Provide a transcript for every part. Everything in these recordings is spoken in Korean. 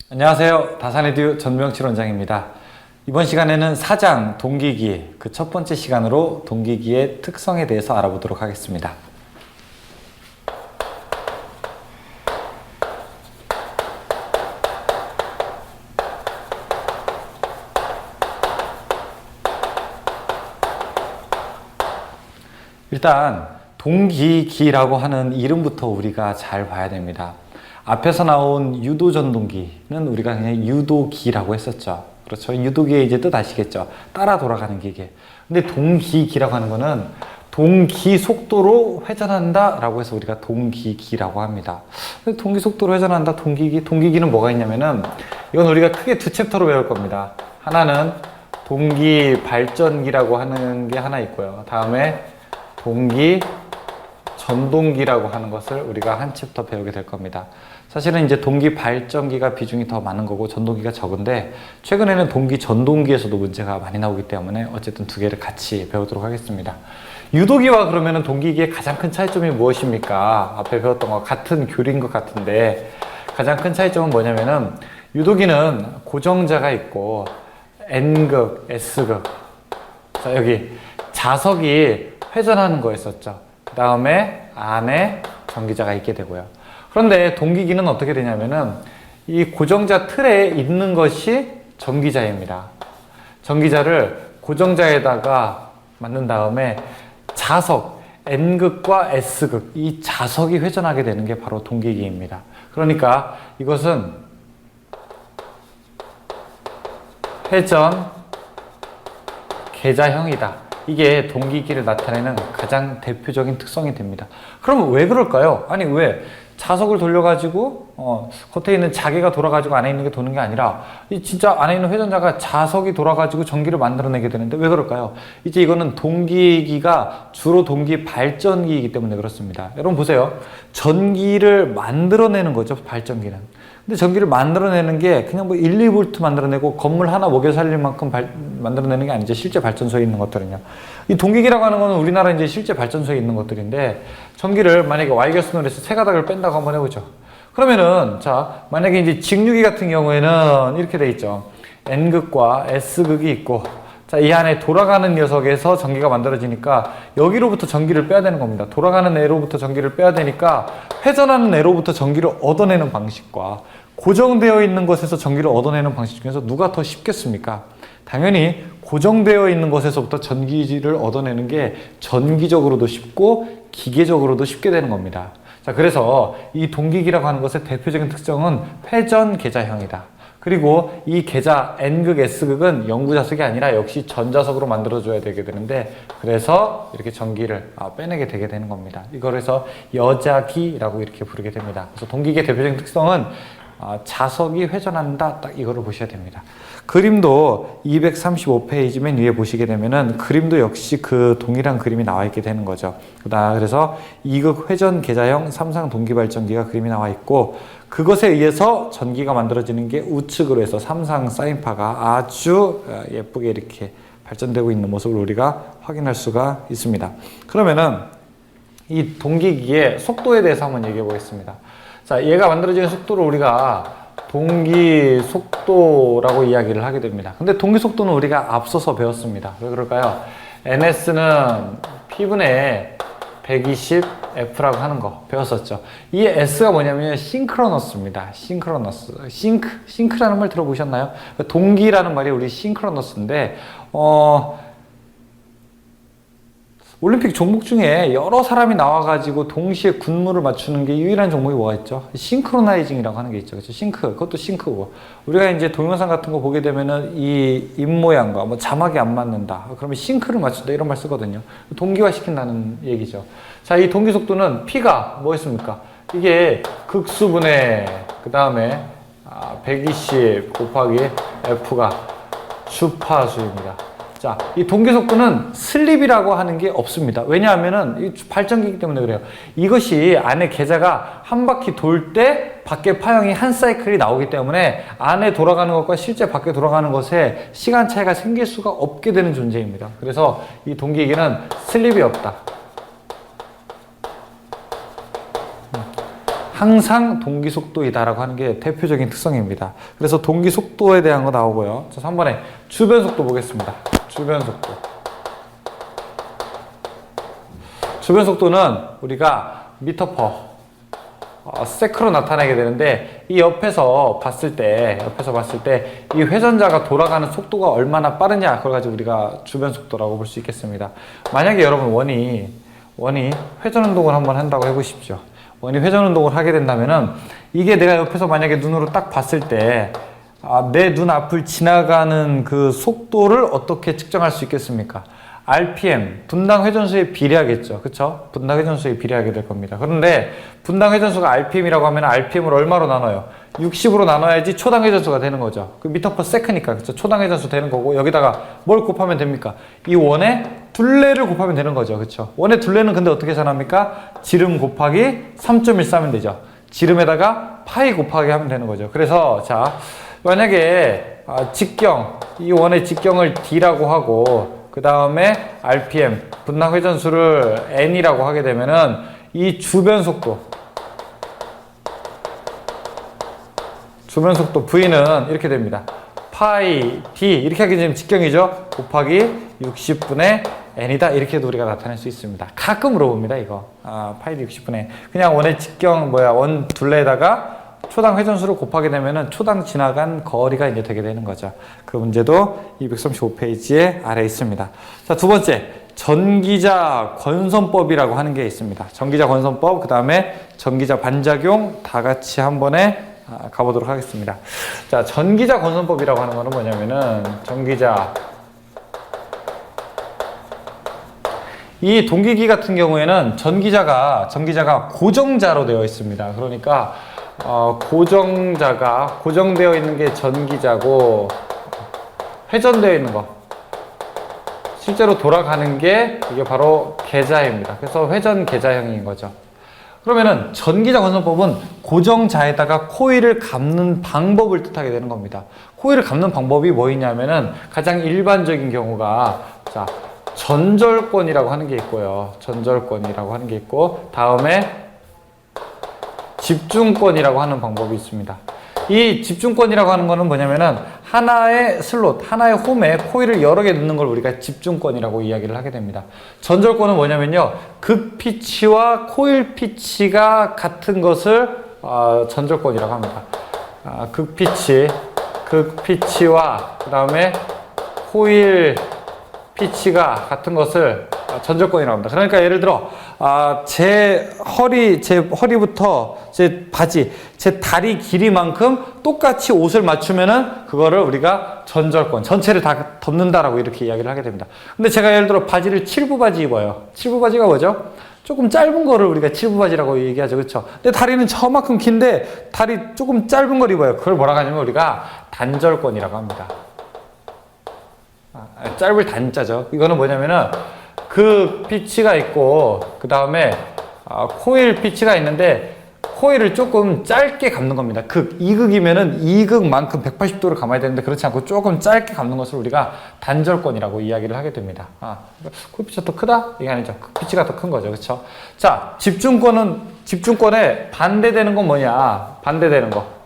안녕하세요. 다산에듀 전병칠 원장입니다. 이번 시간에는 사장 동기기 그 첫 번째 시간으로 동기기의 특성에 대해서 알아보도록 하겠습니다. 일단 동기기라고 하는 이름부터 우리가 잘 봐야 됩니다. 앞에서 나온 유도전동기는 우리가 그냥 유도기라고 했었죠. 그렇죠. 유도기의 이제 뜻 아시겠죠? 따라 돌아가는 기계. 근데 동기기라고 하는 거는 동기 속도로 회전한다 라고 해서 우리가 동기기라고 합니다. 동기 속도로 회전한다, 동기기. 동기기는 뭐가 있냐면은 이건 우리가 크게 두 챕터로 배울 겁니다. 하나는 동기 발전기라고 하는 게 하나 있고요. 다음에 동기 전동기라고 하는 것을 우리가 한 챕터 배우게 될 겁니다. 사실은 이제 동기 발전기가 비중이 더 많은 거고 전동기가 적은데 최근에는 동기 전동기에서도 문제가 많이 나오기 때문에 어쨌든 두 개를 같이 배우도록 하겠습니다. 유도기와 그러면은 동기기의 가장 큰 차이점이 무엇입니까? 앞에 배웠던 것 같은 교리인 것 같은데 가장 큰 차이점은 뭐냐면은 유도기는 고정자가 있고 N극, S극. 자, 여기 자석이 회전하는 거였었죠. 그 다음에 안에 전기자가 있게 되고요. 그런데 동기기는 어떻게 되냐면은 이 고정자 틀에 있는 것이 전기자입니다. 전기자를 고정자에다가 만든 다음에 자석 N극과 S극 이 자석이 회전하게 되는 게 바로 동기기입니다. 그러니까 이것은 회전 계자형이다. 이게 동기기를 나타내는 가장 대표적인 특성이 됩니다. 그러면 왜 그럴까요? 아니 왜 자석을 돌려가지고 겉에 있는 자개가 돌아가지고 안에 있는 게 도는 게 아니라 진짜 안에 있는 회전자가 자석이 돌아가지고 전기를 만들어내게 되는데 왜 그럴까요? 이제 이거는 동기기가 주로 동기 발전기이기 때문에 그렇습니다. 여러분 보세요. 전기를 만들어내는 거죠, 발전기는. 근데 전기를 만들어내는 게 그냥 뭐 1, 2V 만들어내고 건물 하나 먹여 살릴 만큼 만들어내는 게 아니죠. 실제 발전소에 있는 것들은요. 이 동기기라고 하는 거는 우리나라 이제 실제 발전소에 있는 것들인데 전기를 만약에 Y결선으로 해서 세 가닥을 뺀다고 한번 해보죠. 그러면은 자 만약에 이제 직류기 같은 경우에는 이렇게 돼 있죠. N극과 S극이 있고 자, 이 안에 돌아가는 녀석에서 전기가 만들어지니까 여기로부터 전기를 빼야 되는 겁니다. 돌아가는 애로부터 전기를 빼야 되니까 회전하는 애로부터 전기를 얻어내는 방식과 고정되어 있는 것에서 전기를 얻어내는 방식 중에서 누가 더 쉽겠습니까? 당연히 고정되어 있는 것에서부터 전기를 얻어내는 게 전기적으로도 쉽고 기계적으로도 쉽게 되는 겁니다. 자, 그래서 이 동기기라고 하는 것의 대표적인 특성은 회전 계자형이다. 그리고 이 계자 N극, S극은 영구자석이 아니라 역시 전자석으로 만들어줘야 되게 되는데 그래서 이렇게 전기를 빼내게 되게 되는 겁니다. 이걸 해서 여자기라고 이렇게 부르게 됩니다. 그래서 동기기의 대표적인 특성은 자석이 회전한다. 딱 이거를 보셔야 됩니다. 그림도 235페이지 맨 위에 보시게 되면은 그림도 역시 그 동일한 그림이 나와 있게 되는 거죠. 그래서 2극 회전 계자형 삼상 동기발전기가 그림이 나와 있고 그것에 의해서 전기가 만들어지는 게 우측으로 해서 삼상 사인파가 아주 예쁘게 이렇게 발전되고 있는 모습을 우리가 확인할 수가 있습니다. 그러면은 이 동기기의 속도에 대해서 한번 얘기해 보겠습니다. 자, 얘가 만들어지는 속도를 우리가 동기 속도라고 이야기를 하게 됩니다. 근데 동기 속도는 우리가 앞서서 배웠습니다. 왜 그럴까요? NS는 P분의 120F라고 하는 거 배웠었죠. 이 S가 뭐냐면 싱크로너스입니다. 싱크라는 말 들어보셨나요? 동기라는 말이 우리 싱크로너스인데 올림픽 종목 중에 여러 사람이 나와가지고 동시에 군무를 맞추는 게 유일한 종목이 뭐가 있죠? 싱크로나이징이라고 하는 게 있죠. 그렇죠? 그것도 싱크고. 우리가 이제 동영상 같은 거 보게 되면은 이 입모양과 뭐 자막이 안 맞는다. 그러면 싱크를 맞춘다. 이런 말 쓰거든요. 동기화 시킨다는 얘기죠. 자, 이 동기 속도는 P가 뭐였습니까? 이게 극수분의 그 다음에 120 곱하기 F가 주파수입니다. 자, 이 동기 속도는 슬립이라고 하는 게 없습니다. 왜냐하면은 이 발전기이기 때문에 그래요. 이것이 안에 계자가 한 바퀴 돌 때 밖에 파형이 한 사이클이 나오기 때문에 안에 돌아가는 것과 실제 밖에 돌아가는 것에 시간 차이가 생길 수가 없게 되는 존재입니다. 그래서 이 동기기는 슬립이 없다. 항상 동기 속도이다라고 하는 게 대표적인 특성입니다. 그래서 동기 속도에 대한 거 나오고요. 자, 3번에 주변 속도 보겠습니다. 주변 속도. 주변 속도는 우리가 미터 퍼 세크로 나타내게 되는데, 이 옆에서 봤을 때 이 회전자가 돌아가는 속도가 얼마나 빠르냐, 그걸 가지고 우리가 주변 속도라고 볼 수 있겠습니다. 만약에 여러분 원이 회전 운동을 한번 한다고 해보십시오. 원이 회전 운동을 하게 된다면은, 이게 내가 옆에서 만약에 눈으로 딱 봤을 때 내 눈 앞을 지나가는 그 속도를 어떻게 측정할 수 있겠습니까? RPM, 분당 회전수에 비례하겠죠. 그쵸? 분당 회전수에 비례하게 될 겁니다. 그런데 분당 회전수가 RPM이라고 하면 RPM을 얼마로 나눠요? 60으로 나눠야지 초당 회전수가 되는 거죠. 그 미터 퍼 세크니까. 그쵸? 초당 회전수 되는 거고, 여기다가 뭘 곱하면 됩니까? 이 원의 둘레를 곱하면 되는 거죠. 그쵸? 원의 둘레는 근데 어떻게 전합니까? 지름 곱하기 3.14 하면 되죠. 지름에다가 파이 곱하기 하면 되는 거죠. 그래서 자, 만약에 직경, 이 원의 직경을 D라고 하고, 그 다음에 RPM, 분당 회전수를 N이라고 하게 되면은, 이 주변 속도 V는 이렇게 됩니다. 파이 D, 이렇게 하게 되면 직경이죠. 곱하기 60분의 N이다, 이렇게도 우리가 나타낼 수 있습니다. 가끔 물어봅니다, 이거. 파이 D 60분의 그냥 원의 직경 원 둘레에다가 초당 회전수를 곱하게 되면은 초당 지나간 거리가 이제 되게 되는 거죠. 그 문제도 235페이지에 아래에 있습니다. 자, 두 번째, 전기자 권선법이라고 하는 게 있습니다. 전기자 권선법, 그 다음에 전기자 반작용, 다 같이 한 번에 가보도록 하겠습니다. 자, 전기자 권선법이라고 하는 거는 뭐냐면은, 이 동기기 같은 경우에는 전기자가 고정자로 되어 있습니다. 그러니까 고정자가 고정되어 있는 게 전기자고, 회전되어 있는 거, 실제로 돌아가는 게 이게 바로 계자입니다. 그래서 회전 계자형인 거죠. 그러면은 전기자 권선법은 고정자에다가 코일을 감는 방법을 뜻하게 되는 겁니다. 코일을 감는 방법이 뭐 있냐면은, 가장 일반적인 경우가, 자, 전절권이라고 하는 게 있고요. 전절권이라고 하는 게 있고, 다음에 집중권이라고 하는 방법이 있습니다. 이 집중권이라고 하는 거는 뭐냐면은, 하나의 슬롯, 하나의 홈에 코일을 여러 개 넣는 걸 우리가 집중권이라고 이야기를 하게 됩니다. 전절권은 뭐냐면요, 극 피치와 코일 피치가 같은 것을 전절권이라고 합니다. 극 피치와 그 다음에 코일 피치가 같은 것을 전절권이라고 합니다. 그러니까 예를 들어 제 허리부터 제 바지, 제 다리 길이만큼 똑같이 옷을 맞추면은 그거를 우리가 전절권, 전체를 다 덮는다라고 이렇게 이야기를 하게 됩니다. 근데 제가 예를 들어 바지를 7부 바지 입어요. 7부 바지가 뭐죠? 조금 짧은 거를 우리가 7부 바지라고 얘기하죠. 그렇죠? 근데 다리는 저만큼 긴데 다리 조금 짧은 걸 입어요. 그걸 뭐라고 하냐면 우리가 단절권이라고 합니다. 짧을 단자죠. 이거는 뭐냐면은 그 피치가 있고, 그 다음에 코일 피치가 있는데, 코일을 조금 짧게 감는 겁니다. 이극이면은 이극만큼 180도를 감아야 되는데, 그렇지 않고 조금 짧게 감는 것을 우리가 단절권이라고 이야기를 하게 됩니다. 코일 피치가 더 크다? 이게 아니죠. 피치가 더 큰 거죠. 그렇죠? 자, 집중권에 반대되는 건 뭐냐? 반대되는 거.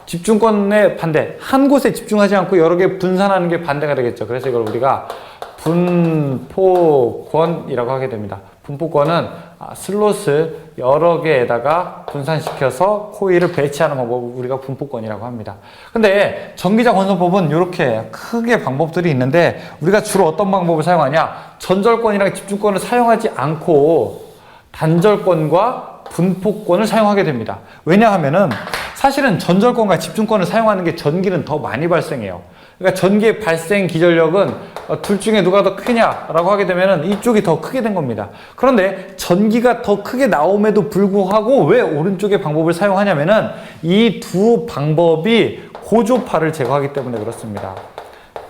집중권의 반대. 한 곳에 집중하지 않고 여러 개 분산하는 게 반대가 되겠죠. 그래서 이걸 우리가 분포권이라고 하게 됩니다. 분포권은 슬롯을 여러 개에다가 분산시켜서 코일을 배치하는 방법을 우리가 분포권이라고 합니다. 근데 전기자 권선법은 이렇게 크게 방법들이 있는데, 우리가 주로 어떤 방법을 사용하냐? 전절권이랑 집중권을 사용하지 않고 단절권과 분포권을 사용하게 됩니다. 왜냐하면은 사실은 전절권과 집중권을 사용하는 게 전기는 더 많이 발생해요. 그러니까 전기의 발생 기전력은 둘 중에 누가 더 크냐라고 하게 되면은 이쪽이 더 크게 된 겁니다. 그런데 전기가 더 크게 나옴에도 불구하고 왜 오른쪽의 방법을 사용하냐면은 이 두 방법이 고조파를 제거하기 때문에 그렇습니다.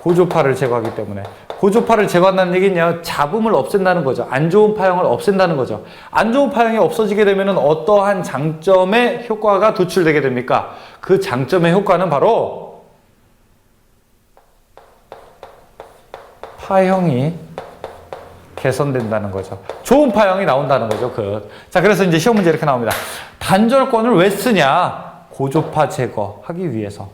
고조파를 제거하기 때문에. 고조파를 제거한다는 얘기는요, 잡음을 없앤다는 거죠. 안 좋은 파형을 없앤다는 거죠. 안 좋은 파형이 없어지게 되면은 어떠한 장점의 효과가 도출되게 됩니까? 그 장점의 효과는 바로 파형이 개선된다는 거죠. 좋은 파형이 나온다는 거죠. 자, 그래서 이제 시험 문제 이렇게 나옵니다. 단절권을 왜 쓰냐? 고조파 제거하기 위해서.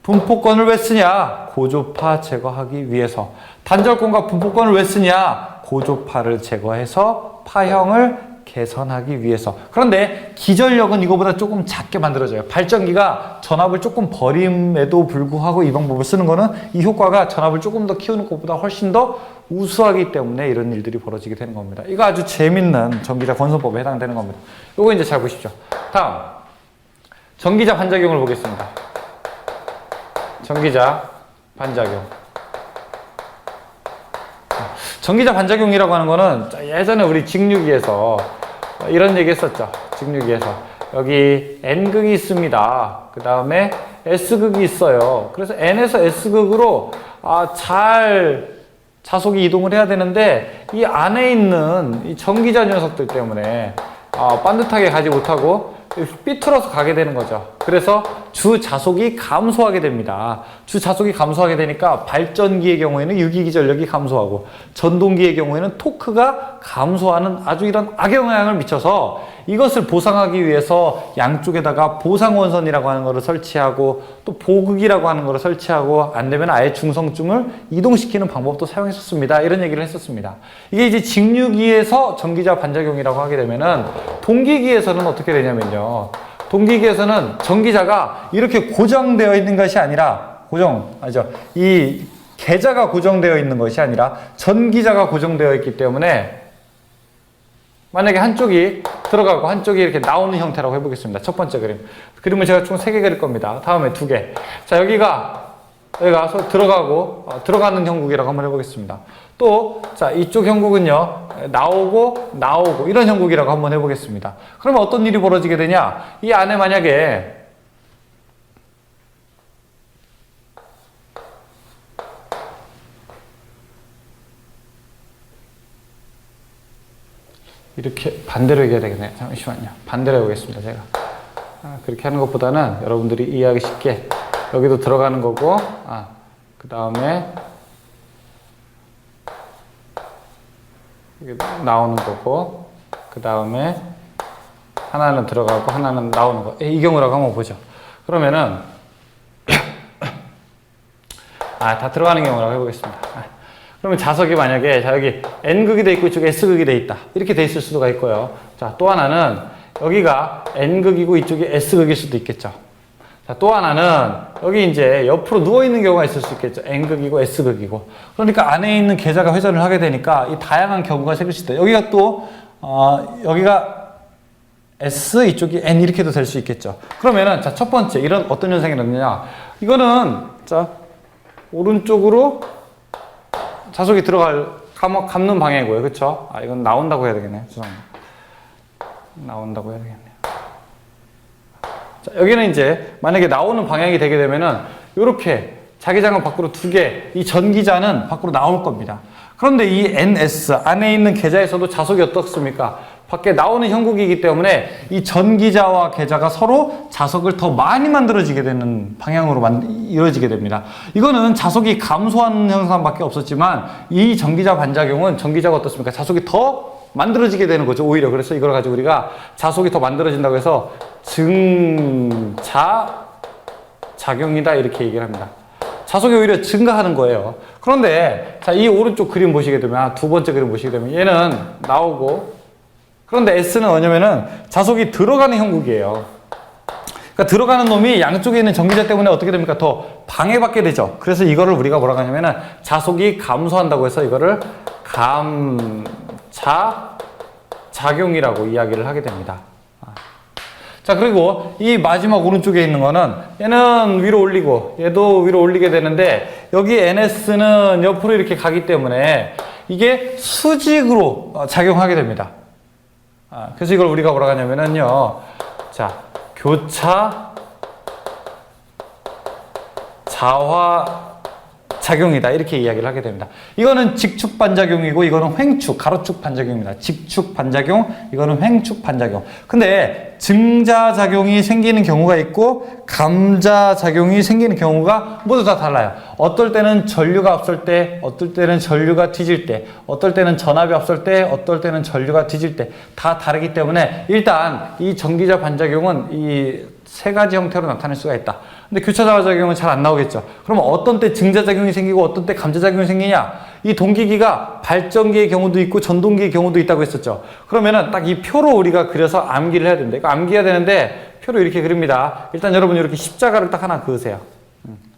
분포권을 왜 쓰냐? 고조파 제거하기 위해서. 단절권과 분포권을 왜 쓰냐? 고조파를 제거해서 파형을 개선하기 위해서. 그런데 기전력은 이거보다 조금 작게 만들어져요. 발전기가 전압을 조금 버림에도 불구하고 이 방법을 쓰는 거는 이 효과가 전압을 조금 더 키우는 것보다 훨씬 더 우수하기 때문에 이런 일들이 벌어지게 되는 겁니다. 이거 아주 재밌는 전기자 건선법에 해당되는 겁니다. 이거 이제 잘 보십시오. 다음, 전기자 반작용을 보겠습니다. 전기자 반작용. 전기자 반작용이라고 하는 거는 예전에 우리 직류기에서 이런 얘기 했었죠. 직류기에서 여기 N극이 있습니다. 그 다음에 S극이 있어요. 그래서 N에서 S극으로 잘 자속이 이동을 해야 되는데 이 안에 있는 이 전기자 녀석들 때문에 반듯하게 가지 못하고 삐뚤어서 가게 되는 거죠. 그래서 주 자속이 감소하게 됩니다. 주 자속이 감소하게 되니까 발전기의 경우에는 유기기 전력이 감소하고 전동기의 경우에는 토크가 감소하는 아주 이런 악영향을 미쳐서 이것을 보상하기 위해서 양쪽에다가 보상원선이라고 하는 것을 설치하고 또 보극이라고 하는 것을 설치하고 안 되면 아예 중성중을 이동시키는 방법도 사용했었습니다. 이런 얘기를 했었습니다. 이게 이제 직류기에서 전기자 반작용이라고 하게 되면은 동기기에서는 어떻게 되냐면요. 동기기에서는 전기자가 이렇게 고정되어 있는 것이 아니라 이 계자가 고정되어 있는 것이 아니라 전기자가 고정되어 있기 때문에 만약에 한쪽이 들어가고 한쪽이 이렇게 나오는 형태라고 해보겠습니다. 첫 번째 그림은 제가 총 3개 그릴 겁니다. 다음에 2개. 자, 여기가 들어가고 들어가는 형국이라고 한번 해보겠습니다. 또 자, 이쪽 형국은요, 나오고 이런 형국이라고 한번 해보겠습니다. 그러면 어떤 일이 벌어지게 되냐? 이 안에 만약에 이렇게 반대로 얘기해야 되겠네요. 잠시만요. 반대로 해보겠습니다. 제가 그렇게 하는 것보다는 여러분들이 이해하기 쉽게 여기도 들어가는 거고, 그 다음에 나오는 거고, 그 다음에 하나는 들어가고 하나는 나오는 거. 이 경우라고 한번 보죠. 그러면은 다 들어가는 경우라고 해보겠습니다. 그러면 자석이 만약에 여기 N극이 돼 있고 이쪽에 S극이 돼 있다. 이렇게 돼 있을 수가 있고요. 자, 또 하나는 여기가 N극이고 이쪽이 S극일 수도 있겠죠. 자, 또 하나는 여기 이제 옆으로 누워 있는 경우가 있을 수 있겠죠. N극이고 S극이고. 그러니까 안에 있는 계자가 회전을 하게 되니까 이 다양한 경우가 생길 수 있다. 여기가 또 여기가 S, 이쪽이 N 이렇게도 될 수 있겠죠. 그러면은 자, 첫 번째 이런 어떤 현상이 나느냐? 이거는 자, 오른쪽으로 자석이 감는 방향이고요. 그쵸? 이건 나온다고 해야 되겠네요. 죄송합니다. 나온다고 해야 되겠네요. 자, 여기는 이제 만약에 나오는 방향이 되게 되면은 이렇게 자기장은 밖으로 2개, 이 전기자는 밖으로 나올 겁니다. 그런데 이 NS 안에 있는 계자에서도 자석이 어떻습니까? 밖에 나오는 형국이기 때문에 이 전기자와 계자가 서로 자석을 더 많이 만들어지게 되는 방향으로 이루어지게 됩니다. 이거는 자석이 감소하는 현상밖에 없었지만 이 전기자 반작용은 전기자가 어떻습니까? 자석이 더 만들어지게 되는 거죠. 오히려. 그래서 이걸 가지고 우리가 자석이 더 만들어진다고 해서 증자작용이다 이렇게 얘기를 합니다. 자석이 오히려 증가하는 거예요. 그런데 자, 이 오른쪽 그림 보시게 되면 두 번째 그림 보시게 되면 얘는 나오고 그런데 S는 뭐냐면은 자석이 들어가는 형국이에요. 그러니까 들어가는 놈이 양쪽에 있는 전기자 때문에 어떻게 됩니까? 더 방해받게 되죠. 그래서 이거를 우리가 뭐라고 하냐면은 자석이 감소한다고 해서 이거를 감자작용이라고 이야기를 하게 됩니다. 자, 그리고 이 마지막 오른쪽에 있는 거는 얘는 위로 올리고 얘도 위로 올리게 되는데 여기 NS는 옆으로 이렇게 가기 때문에 이게 수직으로 작용하게 됩니다. 그래서 이걸 우리가 뭐라고 하냐면은요. 자, 교차 자화 작용이다. 이렇게 이야기를 하게 됩니다. 이거는 직축 반작용이고 이거는 횡축, 가로축 반작용입니다. 직축 반작용, 이거는 횡축 반작용. 근데 증자작용이 생기는 경우가 있고 감자작용이 생기는 경우가 모두 다 달라요. 어떨 때는 전류가 앞설 때, 어떨 때는 전류가 뒤질 때, 어떨 때는 전압이 앞설 때, 어떨 때는 전류가 뒤질 때 다 다르기 때문에 일단 이 전기자 반작용은 이 세 가지 형태로 나타낼 수가 있다. 근데 교차작용은 잘 안 나오겠죠. 그러면 어떤 때 증자작용이 생기고 어떤 때 감자작용이 생기냐? 이 동기기가 발전기의 경우도 있고 전동기의 경우도 있다고 했었죠. 그러면은 딱 이 표로 우리가 그려서 암기를 해야 된다. 이거 암기해야 되는데 표로 이렇게 그립니다. 일단 여러분 이렇게 십자가를 딱 하나 그으세요.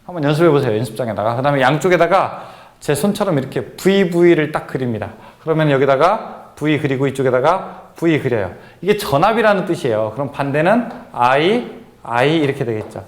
한번 연습해 보세요. 연습장에다가. 그 다음에 양쪽에다가 제 손처럼 이렇게 VV를 딱 그립니다. 그러면 여기다가 V 그리고 이쪽에다가 V 그려요. 이게 전압이라는 뜻이에요. 그럼 반대는 I 이렇게 되겠죠.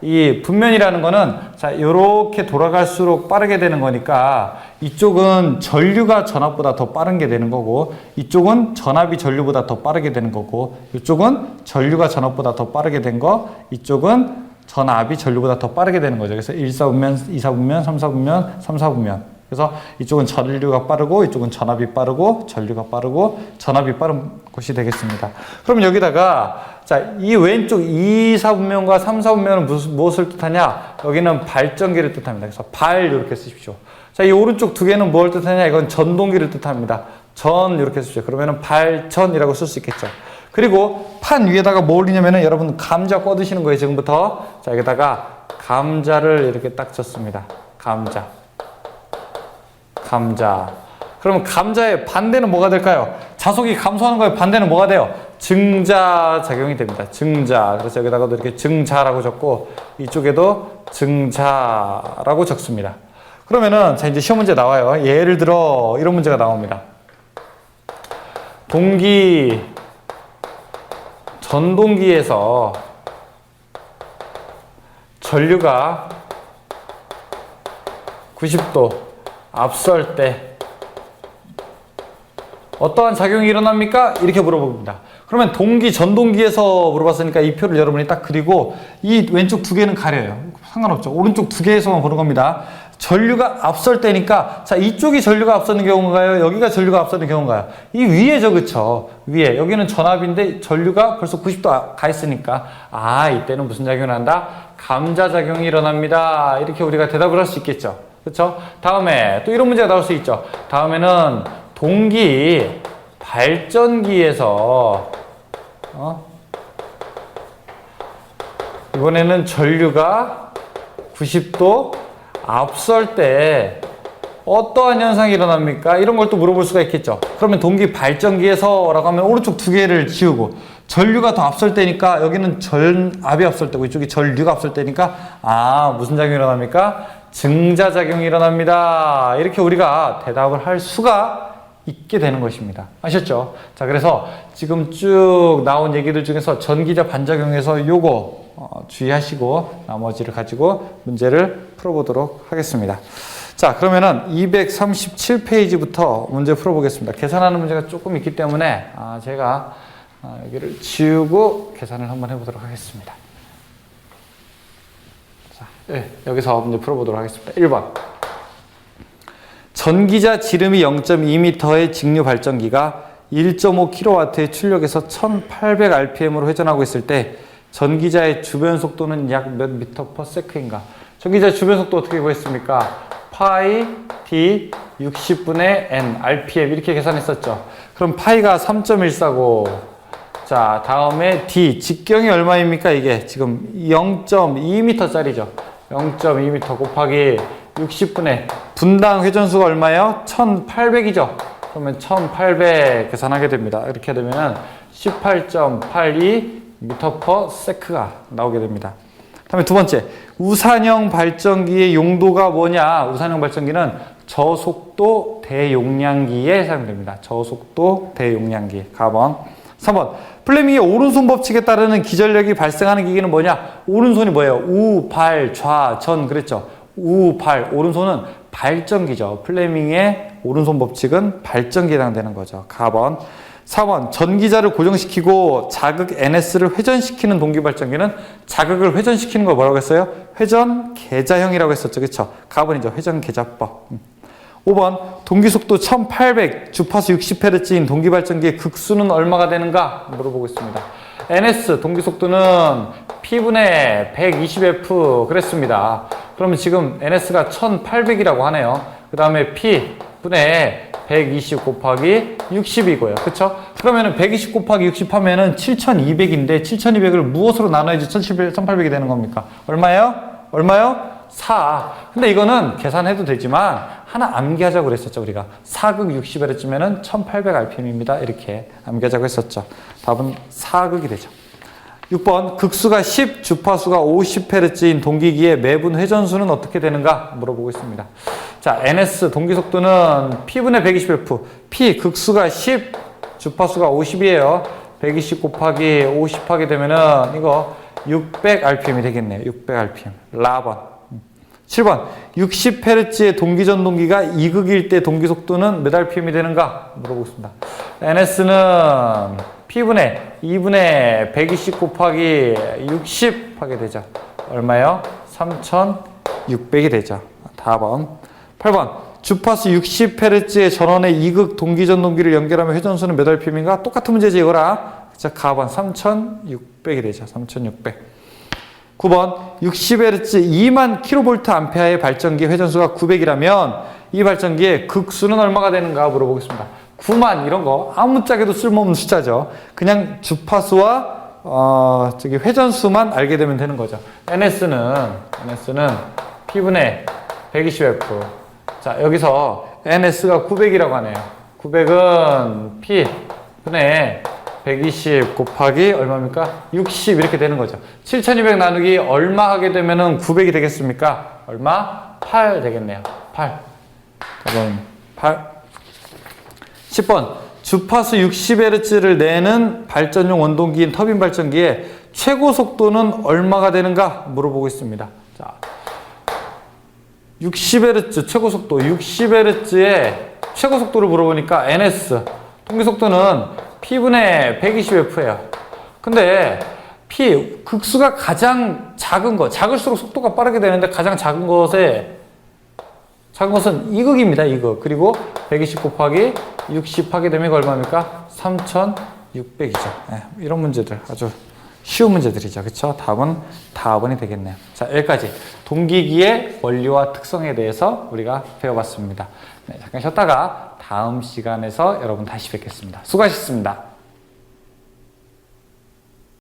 이 분면이라는 거는 자 요렇게 돌아갈수록 빠르게 되는 거니까 이쪽은 전류가 전압보다 더 빠른 게 되는 거고 이쪽은 전압이 전류보다 더 빠르게 되는 거고 이쪽은 전류가 전압보다 더 빠르게 된 거 이쪽은 전압이 전류보다 더 빠르게 되는 거죠. 그래서 1사분면, 2사분면, 3사분면, 3사분면. 그래서 이쪽은 전류가 빠르고 이쪽은 전압이 빠르고 전류가 빠르고 전압이 빠른 것이 되겠습니다. 그럼 여기다가 자, 이 왼쪽 2사분면과 3사분면은 무엇을 뜻하냐? 여기는 발전기를 뜻합니다. 그래서 발 이렇게 쓰십시오. 자, 이 오른쪽 두 개는 뭘 뜻하냐? 이건 전동기를 뜻합니다. 전 이렇게 쓰십시오. 그러면은 발전이라고 쓸 수 있겠죠. 그리고 판 위에다가 뭘 올리냐면은 여러분 감자 꺼드시는 거예요, 지금부터. 자, 여기다가 감자를 이렇게 딱 쳤습니다. 감자. 그러면 감자의 반대는 뭐가 될까요? 자속이 감소하는 거에 반대는 뭐가 돼요? 증자작용이 됩니다. 증자. 그래서 여기다가도 이렇게 증자라고 적고 이쪽에도 증자라고 적습니다. 그러면은 자 이제 시험 문제 나와요. 예를 들어 이런 문제가 나옵니다. 전동기에서 전류가 90도 앞설 때 어떠한 작용이 일어납니까? 이렇게 물어봅니다. 그러면 전동기에서 물어봤으니까 이 표를 여러분이 딱 그리고 이 왼쪽 두 개는 가려요. 상관없죠. 오른쪽 두 개에서만 보는 겁니다. 전류가 앞설 때니까 자 이쪽이 전류가 앞서는 경우인가요? 여기가 전류가 앞서는 경우인가요? 이 위에죠, 그쵸? 위에. 여기는 전압인데 전류가 벌써 90도 가 있으니까 아 이때는 무슨 작용이 난다? 감자작용이 일어납니다. 이렇게 우리가 대답을 할 수 있겠죠. 그쵸? 다음에 또 이런 문제가 나올 수 있죠. 다음에는 발전기에서 이번에는 전류가 90도 앞설 때 어떠한 현상이 일어납니까? 이런 걸 또 물어볼 수가 있겠죠. 그러면 발전기에서 라고 하면 오른쪽 두 개를 지우고 전류가 더 앞설 때니까 여기는 전압이 앞설 때고 이쪽이 전류가 앞설 때니까 아 무슨 작용이 일어납니까? 증자작용이 일어납니다. 이렇게 우리가 대답을 할 수가 있게 되는 것입니다. 아셨죠? 자, 그래서 지금 쭉 나온 얘기들 중에서 전기자 반작용에서 요거 주의하시고 나머지를 가지고 문제를 풀어보도록 하겠습니다. 자, 그러면은 237페이지부터 문제 풀어보겠습니다. 계산하는 문제가 조금 있기 때문에 제가 여기를 지우고 계산을 한번 해보도록 하겠습니다. 자, 네, 여기서 문제 풀어보도록 하겠습니다. 1번. 전기자 지름이 0.2m의 직류 발전기가 1.5kW의 출력에서 1800rpm으로 회전하고 있을 때 전기자의 주변 속도는 약 몇 미터 퍼 세크인가? 전기자의 주변 속도 어떻게 구했습니까? 파이 d 60분의 n rpm 이렇게 계산했었죠. 그럼 파이가 3.149. 자, 다음에 d 직경이 얼마입니까? 이게 지금 0.2m짜리죠. 0.2m 곱하기 60분의 분당 회전수가 얼마예요? 1800이죠. 그러면 1800 계산하게 됩니다. 이렇게 되면 18.82 미터 퍼 세크가 나오게 됩니다. 다음에 두 번째, 우산형 발전기의 용도가 뭐냐? 우산형 발전기는 저속도 대용량기에 사용됩니다. 저속도 대용량기. 가번. 3번, 플레밍의 오른손 법칙에 따르는 기전력이 발생하는 기기는 뭐냐? 오른손이 뭐예요? 우, 발, 좌, 전 그랬죠. 우, 발, 오른손은 발전기죠. 플레밍의 오른손 법칙은 발전기에 해당되는 거죠. 가번. 4번 전기자를 고정시키고 자극 NS를 회전시키는 동기발전기는 자극을 회전시키는 걸 뭐라고 했어요? 회전 계자형이라고 했었죠. 그쵸? 가번이죠. 회전 계자법. 5번 동기속도 1800 주파수 60Hz인 동기발전기의 극수는 얼마가 되는가 물어보고 있습니다. NS 동기속도는 P분의 120F 그랬습니다. 그러면 지금 NS가 1800이라고 하네요. 그 다음에 P분의 120 곱하기 60이고요. 그쵸? 그러면은 120 곱하기 60 하면은 7200인데 7200을 무엇으로 나눠야지 1800이 되는 겁니까? 얼마예요? 얼마요? 4. 근데 이거는 계산해도 되지만 하나 암기하자고 그랬었죠, 우리가. 4극 60Hz면은 1800rpm입니다. 이렇게 암기하자고 했었죠. 답은 4극이 되죠. 6번 극수가 10, 주파수가 50Hz인 동기기의 매분 회전수는 어떻게 되는가 물어보고 있습니다. 자, NS 동기속도는 P분의 120F. P 극수가 10, 주파수가 50이에요. 120 곱하기 50 하게 되면은 이거 600rpm이 되겠네요. 600rpm. 라번. 7번 60Hz의 동기전동기가 2극일 때 동기속도는 몇 rpm이 되는가 물어보고 있습니다. NS는 P분의 2분의 120 곱하기 60 하게 되죠. 얼마요? 3600이 되죠. 다음 8번 주파수 60Hz의 전원의 2극 동기전동기를 연결하면 회전수는 몇 rpm인가? 똑같은 문제지 이거라. 자, 가번 3600이 되죠. 3600. 9번 60Hz 2만 kVA의 발전기 회전수가 900이라면 이 발전기의 극수는 얼마가 되는가 물어보겠습니다. 9만 이런 거 아무짝에도 쓸모없는 숫자죠. 그냥 주파수와 회전수만 알게 되면 되는 거죠. NS는 P분의 120F. 자, 여기서 NS가 900이라고 하네요. 900은 P분의 120 곱하기 얼마입니까? 60 이렇게 되는 거죠. 7200 나누기 얼마 하게 되면은 900이 되겠습니까? 얼마? 8 되겠네요. 8. 그럼 8. 10번 주파수 60Hz를 내는 발전용 원동기인 터빈 발전기의 최고 속도는 얼마가 되는가 물어보고 있습니다. 자, 60Hz 최고 속도 60Hz의 최고 속도를 물어보니까 NS 동기 속도는 P분의 120F예요. 근데 P 극수가 가장 작은 거, 작을수록 속도가 빠르게 되는데 가장 작은 것은 2극입니다. 2극. 그리고 120 곱하기 60 하게 되면 얼마입니까? 3600이죠. 네, 이런 문제들 아주 쉬운 문제들이죠. 그렇죠? 답은 다번이 되겠네요. 자, 여기까지 동기기의 원리와 특성에 대해서 우리가 배워봤습니다. 네, 잠깐 쉬었다가 다음 시간에서 여러분 다시 뵙겠습니다. 수고하셨습니다.